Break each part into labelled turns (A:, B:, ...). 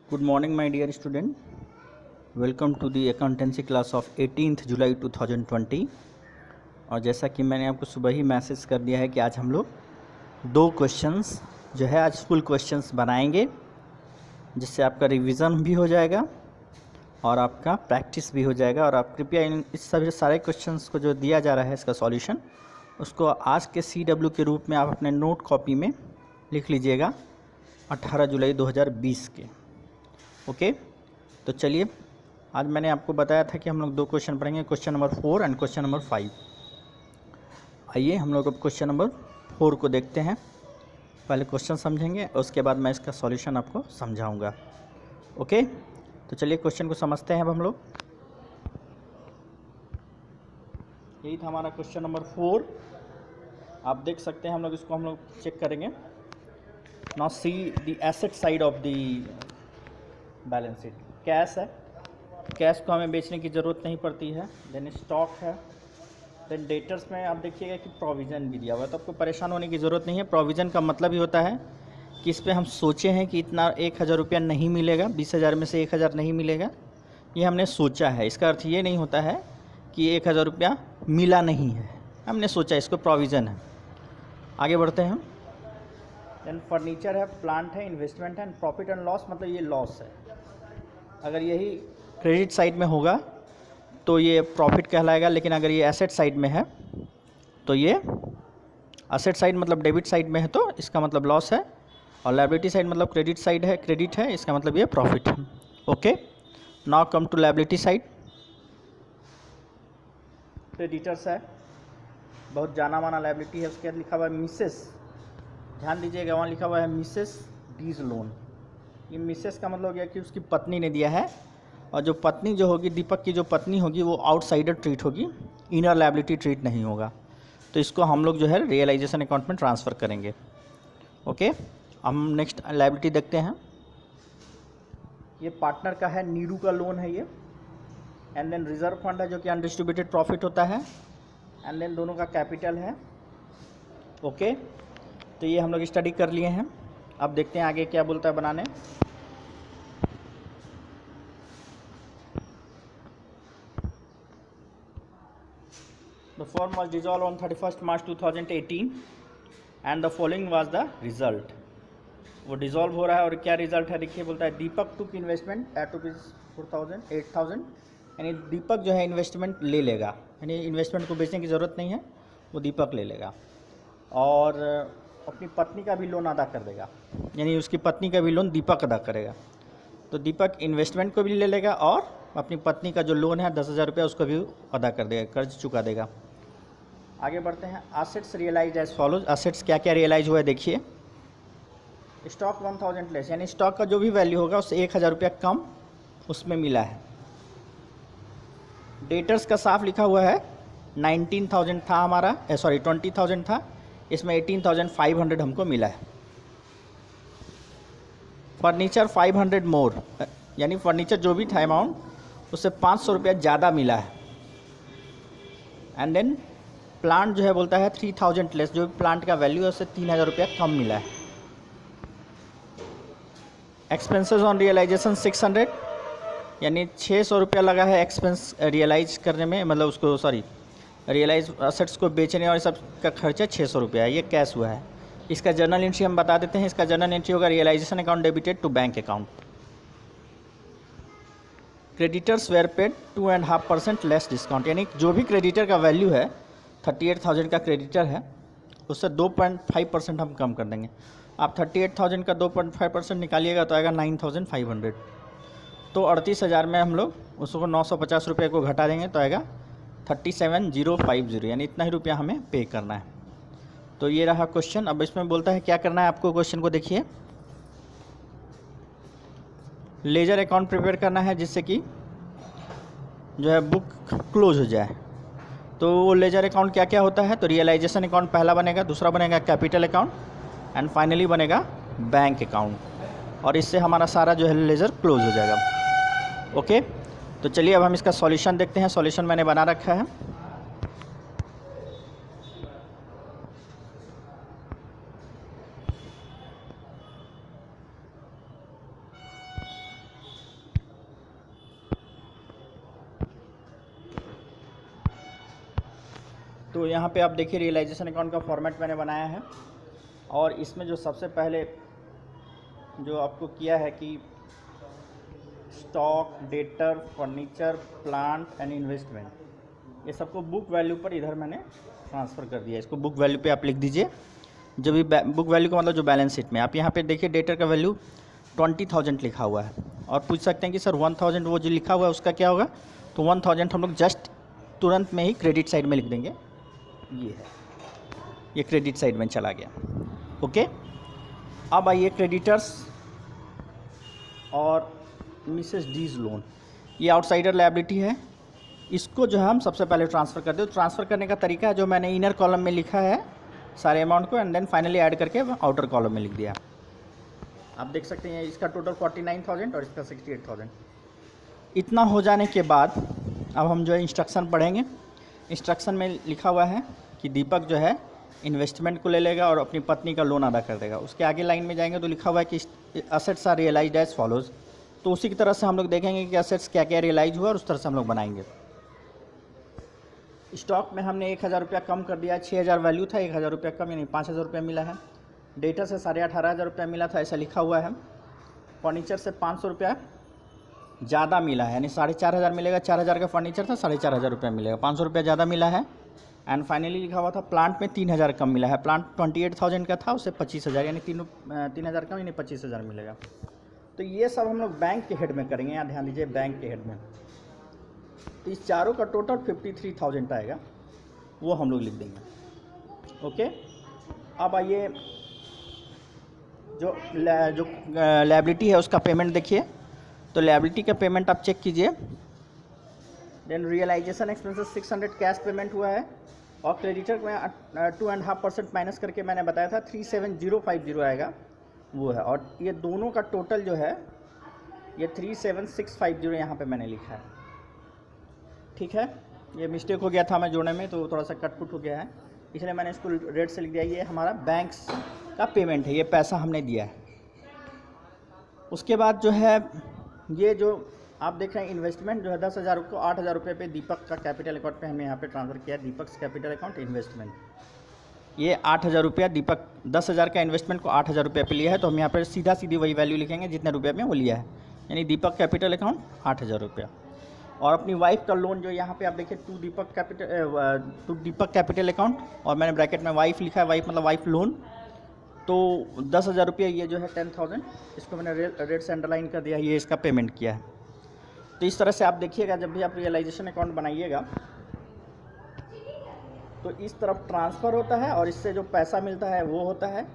A: Good morning, my dear student. Welcome to the accountancy class of 18th जुलाई 2020। और जैसा कि मैंने आपको सुबह ही मैसेज कर दिया है कि आज हम लोग दो क्वेश्चंस जो है आज फुल क्वेश्चंस बनाएंगे, जिससे आपका रिवीजन भी हो जाएगा और आपका प्रैक्टिस भी हो जाएगा। और आप कृपया इस सभी सारे क्वेश्चंस को जो दिया जा रहा है इसका सॉल्यूशन, उसको आज के CW के रूप में आप अपने नोट कॉपी में लिख लीजिएगा 18 जुलाई 2020 के। ओके, तो चलिए, आज मैंने आपको बताया था कि हम लोग दो क्वेश्चन पढ़ेंगे, question number 4 and question number 5। आइए हम लोग अब क्वेश्चन नंबर 4 को देखते हैं। पहले क्वेश्चन समझेंगे और उसके बाद मैं इसका सॉल्यूशन आपको समझाऊंगा। ओके, तो चलिए क्वेश्चन को समझते हैं अब हम लोग। यही था हमारा क्वेश्चन नंबर 4। आप देख सकते हैं, हम लोग इसको हम लोग चेक करेंगे। Now see the asset side of the balance sheet. Cash है, कैश को हमें बेचने की ज़रूरत नहीं पड़ती है। देन स्टॉक है, देन डेटर्स में आप देखिएगा कि प्रोविज़न भी दिया हुआ है, तो आपको परेशान होने की ज़रूरत नहीं है। प्रोविज़न का मतलब ही होता है कि इस पर हम सोचे हैं कि इतना 1000 रुपया नहीं मिलेगा, 20,000 में से 1000 नहीं मिलेगा, ये हमने सोचा है। इसका अर्थ ये नहीं होता है कि 1000 रुपया मिला नहीं है, हमने सोचा, इसको प्रोविज़न है। आगे बढ़ते हैं। देन फर्नीचर है, प्लांट है, इन्वेस्टमेंट है, प्रॉफिट एंड लॉस, मतलब ये लॉस है। अगर यही क्रेडिट साइड में होगा तो ये प्रॉफिट कहलाएगा, लेकिन अगर ये एसेट साइड में है तो ये एसेट साइड मतलब डेबिट साइड में है तो इसका मतलब लॉस है, और लायबिलिटी साइड मतलब क्रेडिट साइड है, क्रेडिट है, इसका मतलब ये प्रॉफिट है। Okay, now come to liability side. Creditors है, बहुत जाना माना लायबिलिटी है। उसके बाद लिखा हुआ है मिसेस, ध्यान दीजिएगा, वहाँ लिखा हुआ है मिसेस डीज लोन। ये मिसेस का मतलब हो गया कि उसकी पत्नी ने दिया है, और जो पत्नी जो होगी, दीपक की जो पत्नी होगी, वो आउटसाइडर ट्रीट होगी, इनर लायबिलिटी ट्रीट नहीं होगा। तो इसको हम लोग जो है रियलाइजेशन अकाउंट में ट्रांसफ़र करेंगे। ओके, हम नेक्स्ट लायबिलिटी देखते हैं। ये पार्टनर का है, नीरू का लोन है ये। एंड देन रिजर्व फंड है जो कि अनडिस्ट्रीब्यूटेड प्रॉफिट होता है। एंड देन दोनों का कैपिटल है। ओके, तो ये हम लोग स्टडी कर लिए हैं। अब देखते हैं आगे क्या बोलता है बनाने। The firm was dissolved on 31st March 2018 and the following was the result। वो डिज़ोल्व हो रहा है और क्या रिजल्ट है देखिए, बोलता है दीपक टुक इन्वेस्टमेंट एट ₹8,000, यानी दीपक जो है इन्वेस्टमेंट ले लेगा, यानी इन्वेस्टमेंट को बेचने की ज़रूरत नहीं है, वो दीपक ले लेगा और अपनी पत्नी का भी लोन अदा कर देगा, यानी उसकी पत्नी का भी लोन दीपक अदा करेगा। तो दीपक इन्वेस्टमेंट को भी ले लेगा और अपनी पत्नी का जो लोन है 10,000 रुपया उसको भी अदा कर देगा, कर्ज चुका देगा। आगे बढ़ते हैं। Assets realise as follows. Assets क्या क्या रियलाइज हुआ है देखिए। स्टॉक 1000 लेस, यानी स्टॉक का जो भी वैल्यू होगा उससे 1000 रुपया कम उसमें मिला है। डेटर्स का साफ लिखा हुआ है 19,000 था हमारा, 20,000 था, इसमें 18,500 हमको मिला है। फर्नीचर 500 मोर, यानी फर्नीचर जो भी था अमाउंट उससे 500 रुपया ज़्यादा मिला है। एंड देन प्लांट जो है बोलता है 3000 लेस, जो भी प्लांट का वैल्यू है उससे 3000 रुपया कम मिला है। एक्सपेंसेस ऑन रियलाइजेशन 600, यानी 600 रुपया लगा है एक्सपेंस रियलाइज करने में, मतलब उसको रियलाइज असेट्स को बेचने और सब का खर्चा 600 रुपया है, ये कैश हुआ है। इसका जर्नल एंट्री हम बता देते हैं। इसका जर्नल एंट्री होगा realisation account debited to bank account. Creditors were paid 2.5% less discount, यानी जो भी क्रेडिटर का वैल्यू है 38,000 का क्रेडिटर है उससे 2.5% हम कम कर देंगे। आप 38,000 का 2.5% निकालिएगा तो आएगा 9,500। तो 38,000 में हम लोग उसको 950 रुपये को घटा देंगे तो आएगा 37,050, यानी इतना ही रुपया हमें पे करना है। तो ये रहा क्वेश्चन। अब इसमें बोलता है क्या करना है आपको। क्वेश्चन को देखिए, लेजर अकाउंट प्रिपेयर करना है जिससे कि जो है बुक क्लोज हो जाए। तो वो लेजर अकाउंट क्या क्या होता है, तो रियलाइजेशन अकाउंट पहला बनेगा, दूसरा बनेगा कैपिटल अकाउंट, एंड फाइनली बनेगा बैंक अकाउंट, और इससे हमारा सारा जो है लेजर क्लोज हो जाएगा। ओके, तो चलिए अब हम इसका सॉल्यूशन देखते हैं। सॉल्यूशन मैंने बना रखा है। तो यहाँ पे आप देखिए रियलाइजेशन अकाउंट का फॉर्मेट मैंने बनाया है, और इसमें जो सबसे पहले जो आपको किया है कि stock, debtor, furniture, plant and investment, ये सबको बुक वैल्यू पर इधर मैंने ट्रांसफ़र कर दिया। इसको बुक वैल्यू पे आप लिख दीजिए। जब भी बुक वैल्यू का मतलब जो बैलेंस शीट में, आप यहाँ पे देखिए डेटर का वैल्यू 20,000 लिखा हुआ है, और पूछ सकते हैं कि सर 1,000 वो जो लिखा हुआ है उसका क्या होगा, तो 1,000 हम लोग जस्ट तुरंत में ही क्रेडिट साइड में लिख देंगे। ये है, ये क्रेडिट साइड में चला गया। ओके, अब आइए क्रेडिटर्स और मिसेस डीज लोन, ये आउटसाइडर लायबिलिटी है, इसको जो है हम सबसे पहले ट्रांसफ़र कर दो। ट्रांसफ़र करने का तरीका है जो मैंने इनर कॉलम में लिखा है सारे अमाउंट को, एंड देन फाइनली ऐड करके आउटर कॉलम में लिख दिया। आप देख सकते हैं इसका टोटल 49,000 और इसका 68,000। इतना हो जाने के बाद अब हम जो है इंस्ट्रक्शन पढ़ेंगे। इंस्ट्रक्शन में लिखा हुआ है कि दीपक जो है इन्वेस्टमेंट को ले लेगा और अपनी पत्नी का लोन अदा कर देगा। उसके आगे लाइन में जाएंगे तो लिखा हुआ है कि assets are realised as follows, तो उसी की तरह से हम लोग देखेंगे कि असेट्स क्या क्या रियलाइज हुआ और उस तरह से हम लोग बनाएंगे। स्टॉक में हमने 1,000 रुपया कम कर दिया, 6,000 वैल्यू था, 1,000 रुपया कम यानी 5,000 रुपया मिला है। डेटा से 18,500 रुपया मिला था, ऐसा लिखा हुआ है। फर्नीचर से 500 रुपया ज़्यादा मिला है, यानी 4,500 मिलेगा। 4,000 का फर्नीचर था, 4,500 रुपया मिलेगा, 500 रुपया ज़्यादा मिला है। एंड फाइनली लिखा हुआ था प्लांट में 3,000 कम मिला है। प्लांट 28,000 का था, उससे 25,000 यानी 3,000 कम यानी 25,000 मिलेगा। तो ये सब हम लोग बैंक के हेड में करेंगे, यहाँ ध्यान दीजिए बैंक के हेड में। तो इस चारों का टोटल 53,000 आएगा, वो हम लोग लिख देंगे। ओके, अब आइए जो लायबिलिटी है उसका पेमेंट देखिए। तो लायबिलिटी का पेमेंट आप चेक कीजिए। Then realisation expenses 600 cash payment हुआ है, और क्रेडिटर में 2.5% माइनस करके मैंने बताया था 37050 आएगा, वो है। और ये दोनों का टोटल जो है ये 37650 यहाँ पे मैंने लिखा है। ठीक है, ये मिस्टेक हो गया था मैं जोड़ने में, तो थोड़ा सा कटपुट हो गया है, इसलिए मैंने इसको रेड से लिख दिया। ये हमारा बैंक्स का पेमेंट है, ये पैसा हमने दिया है। उसके बाद जो है ये जो आप देख रहे हैं इन्वेस्टमेंट जो है 10,000 को 8,000 रुपये पे दीपक का कैपिटल अकाउंट पे हमने यहाँ पे ट्रांसफ़र किया। दीपक कैपिटल अकाउंट इन्वेस्टमेंट, ये 8,000 रुपया, दीपक 10,000 का इन्वेस्टमेंट को 8,000 रुपये पे लिया है, तो हम यहाँ पर सीधा सीधी वही वैल्यू लिखेंगे जितने रुपये में वो लिया है, यानी दीपक कैपिटल अकाउंट 8,000 रुपया। और अपनी वाइफ का लोन जो यहाँ पे आप देखिए टू दीपक कैपिटल अकाउंट, और मैंने ब्रैकेट में वाइफ लिखा है, वाइफ मतलब वाइफ लोन, तो 10,000 रुपये, ये जो है 10,000, इसको मैंने रेड से अंडरलाइन कर दिया, ये इसका पेमेंट किया है। तो इस तरह से आप देखिएगा जब भी आप रियलाइजेशन अकाउंट बनाइएगा तो इस तरफ ट्रांसफ़र होता है और इससे जो पैसा मिलता है वो होता है,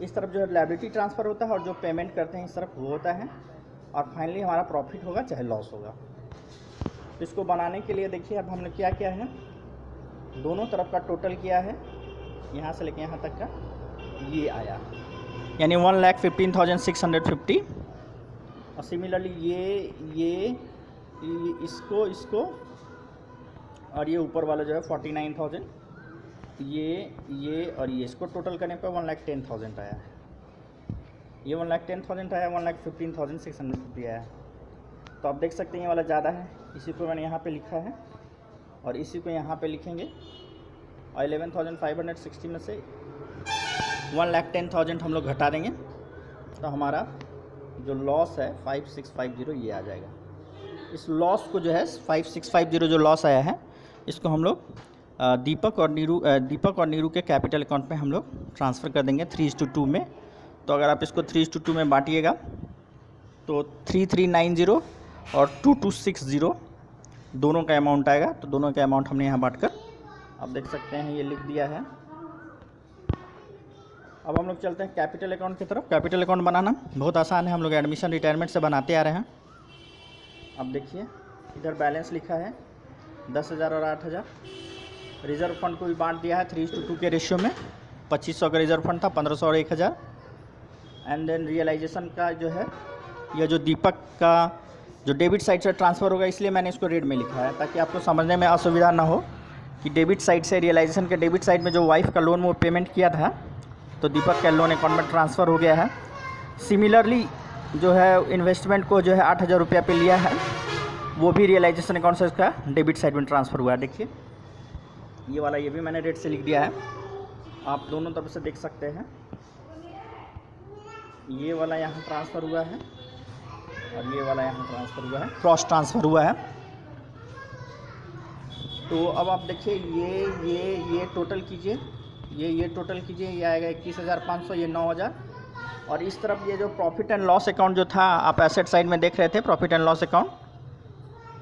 A: इस तरफ जो है लायबिलिटी ट्रांसफ़र होता है और जो पेमेंट करते हैं इस तरफ वो होता है, और फाइनली हमारा प्रॉफिट होगा चाहे लॉस होगा। तो इसको बनाने के लिए देखिए अब हमने क्या किया है, दोनों तरफ का टोटल किया है, यहाँ से लेके यहाँ तक का ये आया, यानी 1,15,650। और सिमिलरली ये इसको और ये ऊपर वाला जो है 49,000, ये और ये इसको टोटल करने पर 1,10,000 आया है। ये 1,10,000 आया, 1,15,650 आया है। तो आप देख सकते हैं ये वाला ज़्यादा है, इसी को मैंने यहाँ पे लिखा है और इसी को यहाँ पे लिखेंगे। और 11,560 में से 1,10,000 हम लोग घटा देंगे, तो हमारा जो लॉस है 5,650 ये आ जाएगा। इस लॉस को जो है 5,650 जो लॉस आया है, इसको हम लोग दीपक और नीरू के कैपिटल अकाउंट में हम लोग ट्रांसफ़र कर देंगे 3:2 में। तो अगर आप इसको 3:2 में बांटिएगा तो 3,390 और 2,260 दोनों का अमाउंट आएगा। तो दोनों का अमाउंट हमने यहाँ बांट कर आप देख सकते हैं ये लिख दिया है। अब हम लोग चलते हैं कैपिटल अकाउंट की तरफ। कैपिटल अकाउंट बनाना बहुत आसान है, हम लोग एडमिशन रिटायरमेंट से बनाते आ रहे हैं। अब देखिए इधर बैलेंस लिखा है 10,000 और 8,000। रिज़र्व फंड को भी बांट दिया है 3:2 के रेशियो में। 2,500 का रिज़र्व फंड था, 1,500 और 1,000। एंड देन रियलाइजेशन का जो है यह जो दीपक का जो डेबिट साइड से ट्रांसफ़र होगा, इसलिए मैंने इसको रेड में लिखा है ताकि आपको समझने में असुविधा ना हो कि डेबिट साइड से रियलाइजेशन के डेबिट साइड में जो वाइफ का लोन वो पेमेंट किया था तो दीपक का लोन अकाउंट में ट्रांसफ़र हो गया है। सिमिलरली जो है इन्वेस्टमेंट को जो है 8,000 रुपया पे लिया है, वो भी रियलाइजेशन अकाउंट से इसका डेबिट साइड में ट्रांसफ़र हुआ है। देखिए ये वाला ये भी मैंने रेड से लिख दिया है, आप दोनों तरफ से देख सकते हैं। ये वाला यहाँ ट्रांसफ़र हुआ है और ये वाला यहाँ ट्रांसफ़र हुआ है, क्रॉस ट्रांसफ़र हुआ है। तो अब आप देखिए ये टोटल कीजिए, ये टोटल कीजिए, ये आएगा 21,500, ये 9,000। और इस तरफ ये जो प्रॉफिट एंड लॉस अकाउंट जो था, आप एसेट साइड में देख रहे थे प्रॉफिट एंड लॉस अकाउंट,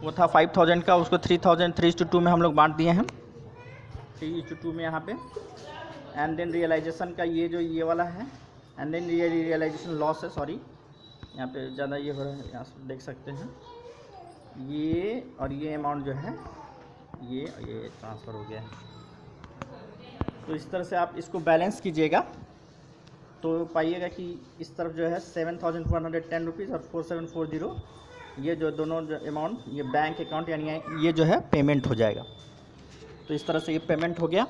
A: वो था 5,000 का, उसको 3,000 में हम लोग बांट दिए हैं, 3:2 में यहाँ पे। एंड देन रियलाइजेशन का ये जो ये वाला है, एंड देन रियलाइजेशन लॉस है, सॉरी यहाँ पे ज़्यादा ये हो रहा है, यहाँ से देख सकते हैं। ये और ये अमाउंट जो है ये ट्रांसफ़र हो गया है। तो इस तरह से आप इसको बैलेंस कीजिएगा तो पाइएगा कि इस तरफ जो है 7,110 रुपीज़ और 4740, ये जो दोनों जो अमाउंट ये बैंक अकाउंट यानी ये जो है पेमेंट हो जाएगा। तो इस तरह से ये पेमेंट हो गया।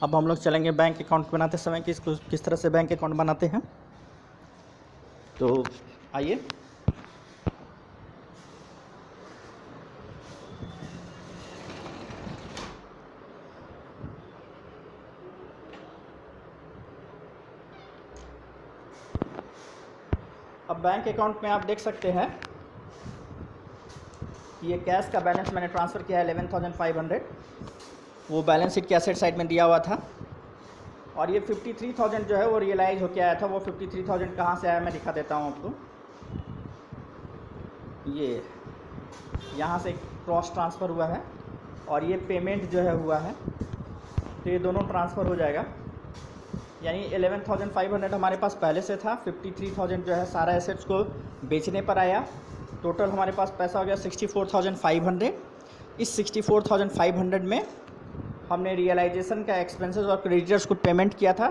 A: अब हम लोग चलेंगे बैंक अकाउंट बनाते समय किस तरह से बैंक अकाउंट बनाते हैं। तो आइए, अब बैंक अकाउंट में आप देख सकते हैं कि ये कैश का बैलेंस मैंने ट्रांसफ़र किया है 11,500, वो बैलेंस शीट के एसेट साइड में दिया हुआ था। और ये 53,000 जो है वो रियलाइज़ होके आया था। वो 53,000 कहाँ से आया मैं दिखा देता हूँ आपको। ये यहाँ से क्रॉस ट्रांसफ़र हुआ है और ये पेमेंट जो है हुआ है, तो ये दोनों ट्रांसफ़र हो जाएगा। यानी 11,500 हमारे पास पहले से था, 53,000 जो है सारा एसेट्स को बेचने पर आया। टोटल हमारे पास पैसा हो गया 64,500। इस 64,500 में हमने रियलाइजेशन का एक्सपेंसेस और क्रेडिटर्स को पेमेंट किया था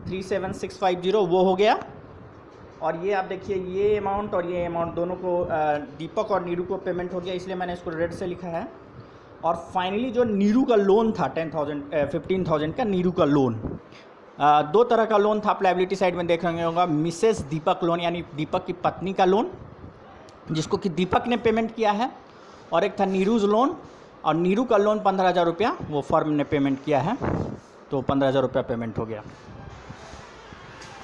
A: 37,650, वो हो गया। और ये आप देखिए ये अमाउंट और ये अमाउंट दोनों को दीपक और नीरू को पेमेंट हो गया, इसलिए मैंने इसको रेड से लिखा है। और फाइनली जो नीरू का लोन था 15,000 का नीरू का लोन, दो तरह का लोन था, आप लायबिलिटी साइड में देख रहे होगा। मिसेस दीपक लोन यानी दीपक की पत्नी का लोन, जिसको कि दीपक ने पेमेंट किया है, और एक था नीरूज लोन, और नीरू का लोन 15,000 रुपया वो फर्म ने पेमेंट किया है, तो 15,000 रुपया पेमेंट हो गया।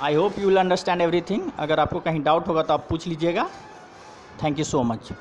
A: I hope you will understand everything. अगर आपको कहीं डाउट होगा तो आप पूछ लीजिएगा। Thank you so much.